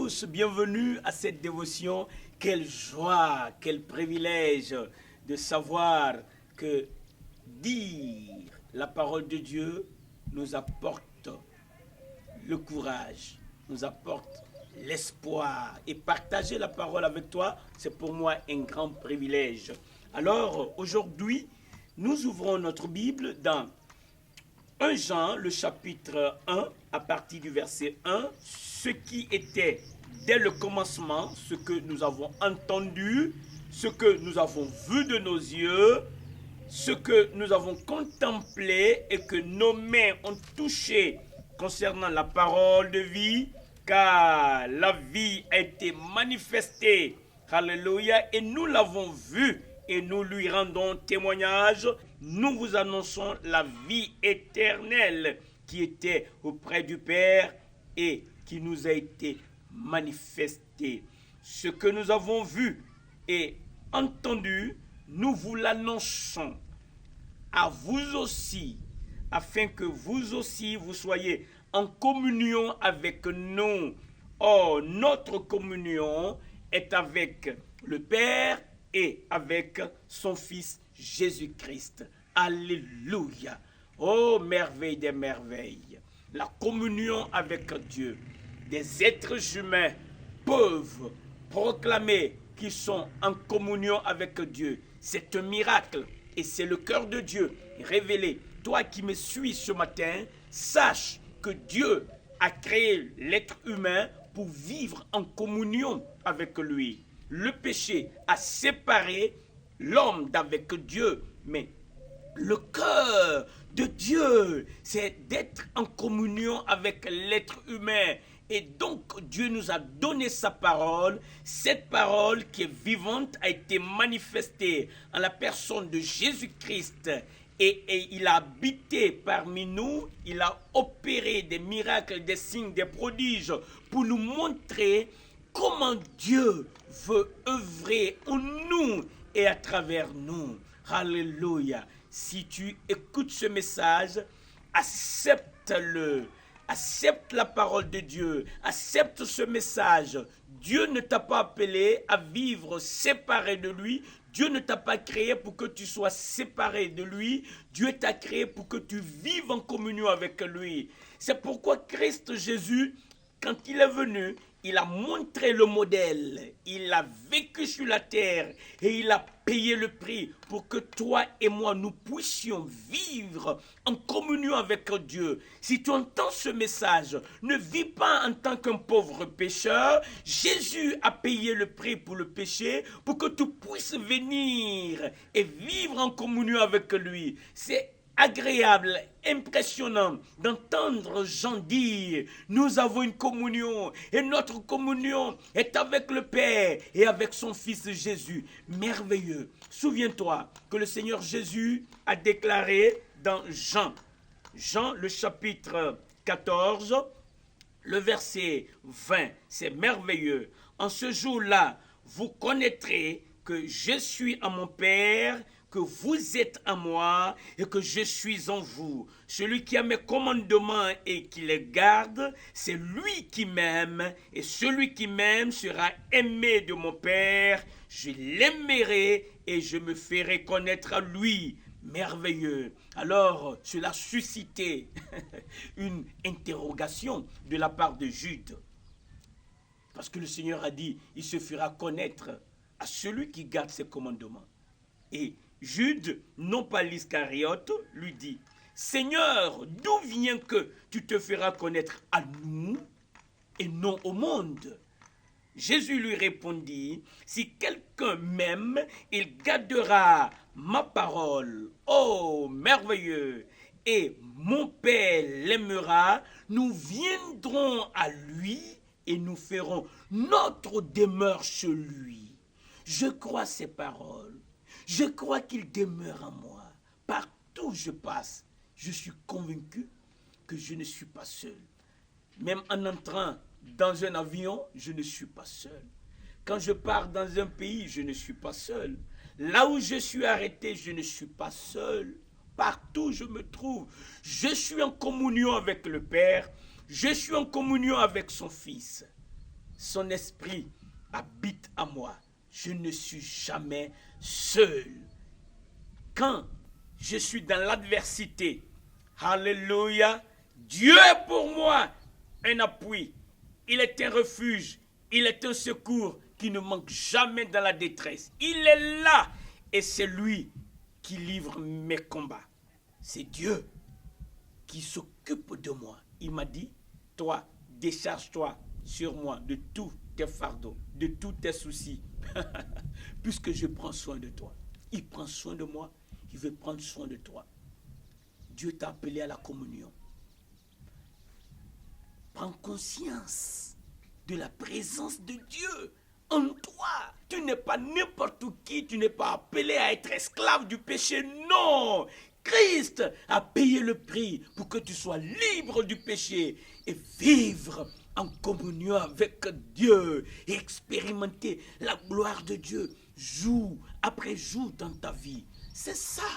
tous, bienvenue à cette dévotion. Quelle joie, quel privilège de savoir que dire la parole de Dieu nous apporte le courage, nous apporte l'espoir. Et partager la parole avec toi, c'est pour moi un grand privilège. Alors, aujourd'hui, nous ouvrons notre Bible dans 1 Jean, le chapitre 1, à partir du verset 1, ce qui était dès le commencement, ce que nous avons entendu, ce que nous avons vu de nos yeux, ce que nous avons contemplé et que nos mains ont touché concernant la parole de vie, car la vie a été manifestée, alléluia, et nous l'avons vue et nous lui rendons témoignage. Nous vous annonçons la vie éternelle qui était auprès du Père et qui nous a été manifestée. Ce que nous avons vu et entendu, nous vous l'annonçons à vous aussi, afin que vous aussi vous soyez en communion avec nous. Or, notre communion est avec le Père et avec son Fils Jésus-Christ. Alléluia. Oh, merveille des merveilles. La communion avec Dieu. Des êtres humains peuvent proclamer qu'ils sont en communion avec Dieu. C'est un miracle et c'est le cœur de Dieu révélé. Toi qui me suis ce matin, sache que Dieu a créé l'être humain pour vivre en communion avec lui. Le péché a séparé l'homme d'avec Dieu, mais le cœur de Dieu, c'est d'être en communion avec l'être humain. Et donc, Dieu nous a donné sa parole. Cette parole qui est vivante a été manifestée en la personne de Jésus-Christ. Et il a habité parmi nous, il a opéré des miracles, des signes, des prodiges pour nous montrer comment Dieu veut œuvrer en nous et à travers nous. Alléluia. Si tu écoutes ce message, accepte-le. Accepte la parole de Dieu. Accepte ce message. Dieu ne t'a pas appelé à vivre séparé de lui. Dieu ne t'a pas créé pour que tu sois séparé de lui. Dieu t'a créé pour que tu vives en communion avec lui. C'est pourquoi Christ Jésus, quand il est venu, il a montré le modèle, il a vécu sur la terre et il a payé le prix pour que toi et moi nous puissions vivre en communion avec Dieu. Si tu entends ce message, ne vis pas en tant qu'un pauvre pécheur. Jésus a payé le prix pour le péché pour que tu puisses venir et vivre en communion avec lui. C'est agréable, impressionnant d'entendre Jean dire nous avons une communion et notre communion est avec le Père et avec son Fils Jésus. Merveilleux. Souviens-toi que le Seigneur Jésus a déclaré dans Jean le chapitre 14, le verset 20. C'est merveilleux. En ce jour-là, vous connaîtrez que je suis en mon Père, que vous êtes en moi et que je suis en vous. Celui qui a mes commandements et qui les garde, c'est lui qui m'aime. Et celui qui m'aime sera aimé de mon Père. Je l'aimerai et je me ferai connaître à lui. Merveilleux. Alors, cela a suscité une interrogation de la part de Jude. Parce que le Seigneur a dit, il se fera connaître à celui qui garde ses commandements. Et Jude, non pas l'Iscariote, lui dit, Seigneur, d'où vient que tu te feras connaître à nous et non au monde? Jésus lui répondit, si quelqu'un m'aime, il gardera ma parole. Oh, merveilleux! Et mon Père l'aimera, nous viendrons à lui et nous ferons notre demeure chez lui. Je crois ces paroles. Je crois qu'il demeure en moi. Partout où je passe, je suis convaincu que je ne suis pas seul. Même en entrant dans un avion, je ne suis pas seul. Quand je pars dans un pays, je ne suis pas seul. Là où je suis arrêté, je ne suis pas seul. Partout où je me trouve, je suis en communion avec le Père. Je suis en communion avec son Fils. son esprit habite à moi. Je ne suis jamais seul. Quand je suis dans l'adversité, alléluia, Dieu est pour moi un appui. Il est un refuge, il est un secours qui ne manque jamais dans la détresse. Il est là et c'est lui qui livre mes combats. C'est Dieu qui s'occupe de moi. Il m'a dit, toi, décharge-toi sur moi de tous tes fardeaux, de tous tes soucis, puisque je prends soin de toi. Il prend soin de moi, il veut prendre soin de toi. Dieu t'a appelé à la communion. Prends conscience de la présence de Dieu en toi. Tu n'es pas n'importe qui, tu n'es pas appelé à être esclave du péché, non. Christ a payé le prix pour que tu sois libre du péché et vivre en communion avec Dieu et expérimenter la gloire de Dieu jour après jour dans ta vie. C'est ça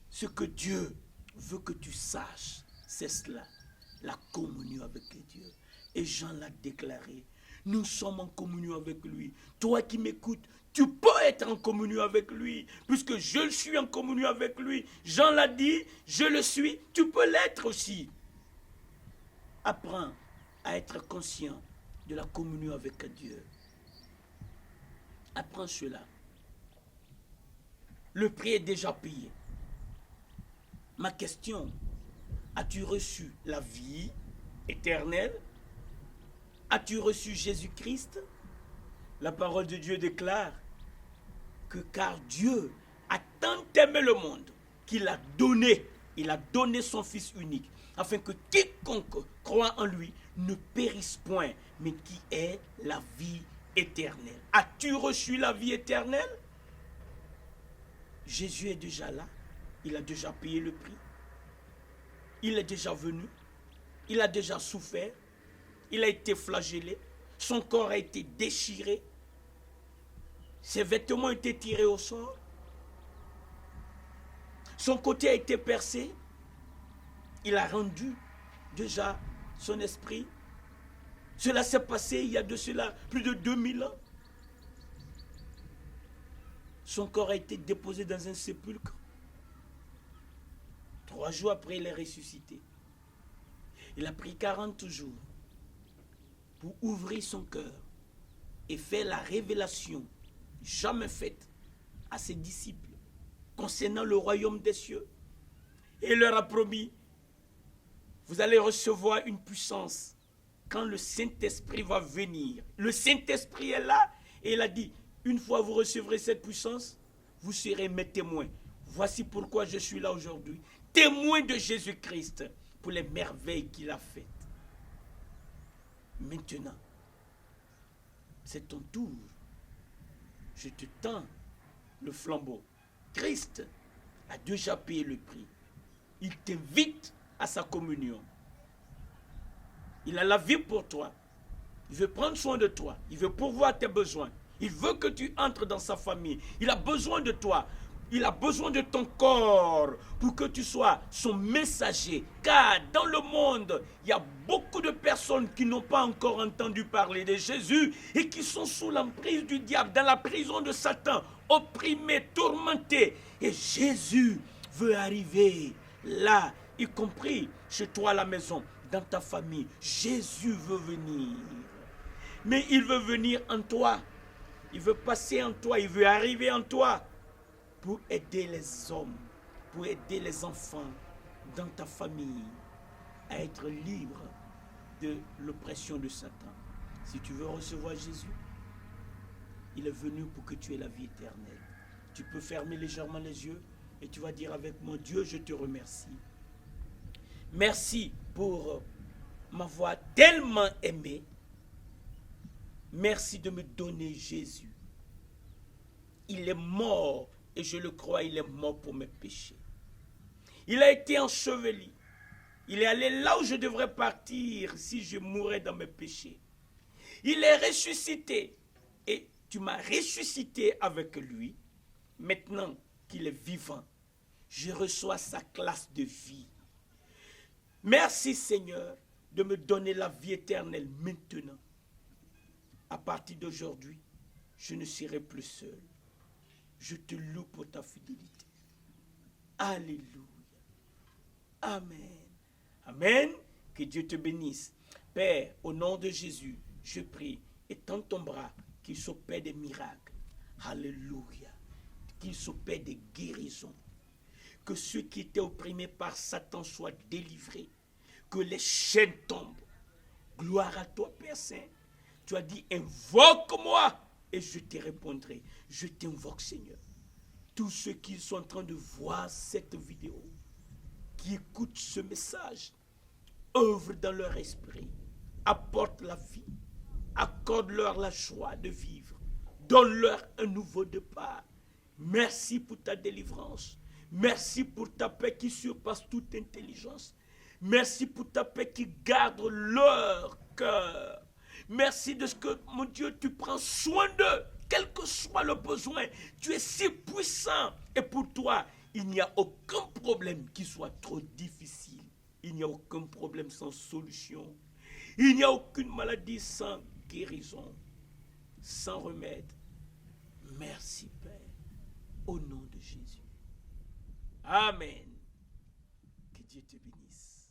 ce que Dieu veut que tu saches. C'est cela, la communion avec Dieu. Et Jean l'a déclaré. Nous sommes en communion avec lui. Toi qui m'écoutes, tu peux être en communion avec lui, puisque je suis en communion avec lui. Jean l'a dit, je le suis, tu peux l'être aussi. Apprends à être conscient de la communion avec Dieu. Apprends cela. Le prix est déjà payé. Ma question, as-tu reçu la vie éternelle? As-tu reçu Jésus-Christ? La parole de Dieu déclare que car Dieu a tant aimé le monde qu'il a donné son Fils unique, afin que quiconque croit en lui ne périsse point, mais qui ait la vie éternelle. As-tu reçu la vie éternelle? Jésus est déjà là, il a déjà payé le prix, il est déjà venu, il a déjà souffert, il a été flagellé, son corps a été déchiré, ses vêtements ont été tirés au sort, son côté a été percé, il a rendu déjà son esprit. Cela s'est passé il y a de cela plus de 2000 ans. Son corps a été déposé dans un sépulcre. 3 jours après, il est ressuscité. Il a pris 40 jours pour ouvrir son cœur et faire la révélation jamais faite à ses disciples concernant le royaume des cieux. Et il leur a promis, vous allez recevoir une puissance quand le Saint-Esprit va venir. Le Saint-Esprit est là et il a dit, une fois vous recevrez cette puissance, vous serez mes témoins. Voici pourquoi je suis là aujourd'hui, témoin de Jésus-Christ pour les merveilles qu'il a faites. Maintenant, c'est ton tour. Je te tends le flambeau. Christ a déjà payé le prix. Il t'invite à sa communion. Il a la vie pour toi. Il veut prendre soin de toi. Il veut pourvoir tes besoins. Il veut que tu entres dans sa famille. Il a besoin de toi. Il a besoin de ton corps pour que tu sois son messager. Car dans le monde, il y a beaucoup de personnes qui n'ont pas encore entendu parler de Jésus et qui sont sous l'emprise du diable, dans la prison de Satan, opprimés, tourmentés. Et Jésus veut arriver là, y compris chez toi à la maison, dans ta famille. Jésus veut venir. Mais il veut venir en toi. Il veut passer en toi. Il veut arriver en toi pour aider les hommes, pour aider les enfants dans ta famille à être libres de l'oppression de Satan. Si tu veux recevoir Jésus, il est venu pour que tu aies la vie éternelle. Tu peux fermer légèrement les yeux et tu vas dire avec moi, Dieu, je te remercie. Merci pour m'avoir tellement aimé. Merci de me donner Jésus. Il est mort, et je le crois, il est mort pour mes péchés. Il a été enseveli. Il est allé là où je devrais partir si je mourais dans mes péchés. Il est ressuscité. Et tu m'as ressuscité avec lui. Maintenant qu'il est vivant, je reçois sa classe de vie. Merci Seigneur de me donner la vie éternelle maintenant. À partir d'aujourd'hui, je ne serai plus seul. Je te loue pour ta fidélité. Alléluia. Amen. Amen. Que Dieu te bénisse. Père, au nom de Jésus, je prie, étends ton bras, qu'il s'opère des miracles. Alléluia. Qu'il s'opère des guérisons. Que ceux qui étaient opprimés par Satan soient délivrés. Que les chaînes tombent. Gloire à toi, Père Saint. Tu as dit, invoque-moi et je te répondrai. Je t'invoque, Seigneur. Tous ceux qui sont en train de voir cette vidéo, qui écoutent ce message, œuvre dans leur esprit, apporte la vie, accorde-leur la joie de vivre, donne-leur un nouveau départ. Merci pour ta délivrance. Merci pour ta paix qui surpasse toute intelligence. Merci pour ta paix qui garde leur cœur. Merci de ce que, mon Dieu, tu prends soin d'eux, quel que soit le besoin. Tu es si puissant. Et pour toi, il n'y a aucun problème qui soit trop difficile. Il n'y a aucun problème sans solution. Il n'y a aucune maladie sans guérison, sans remède. Merci, Père, au nom de Jésus. Amen. Que Dieu te bénisse.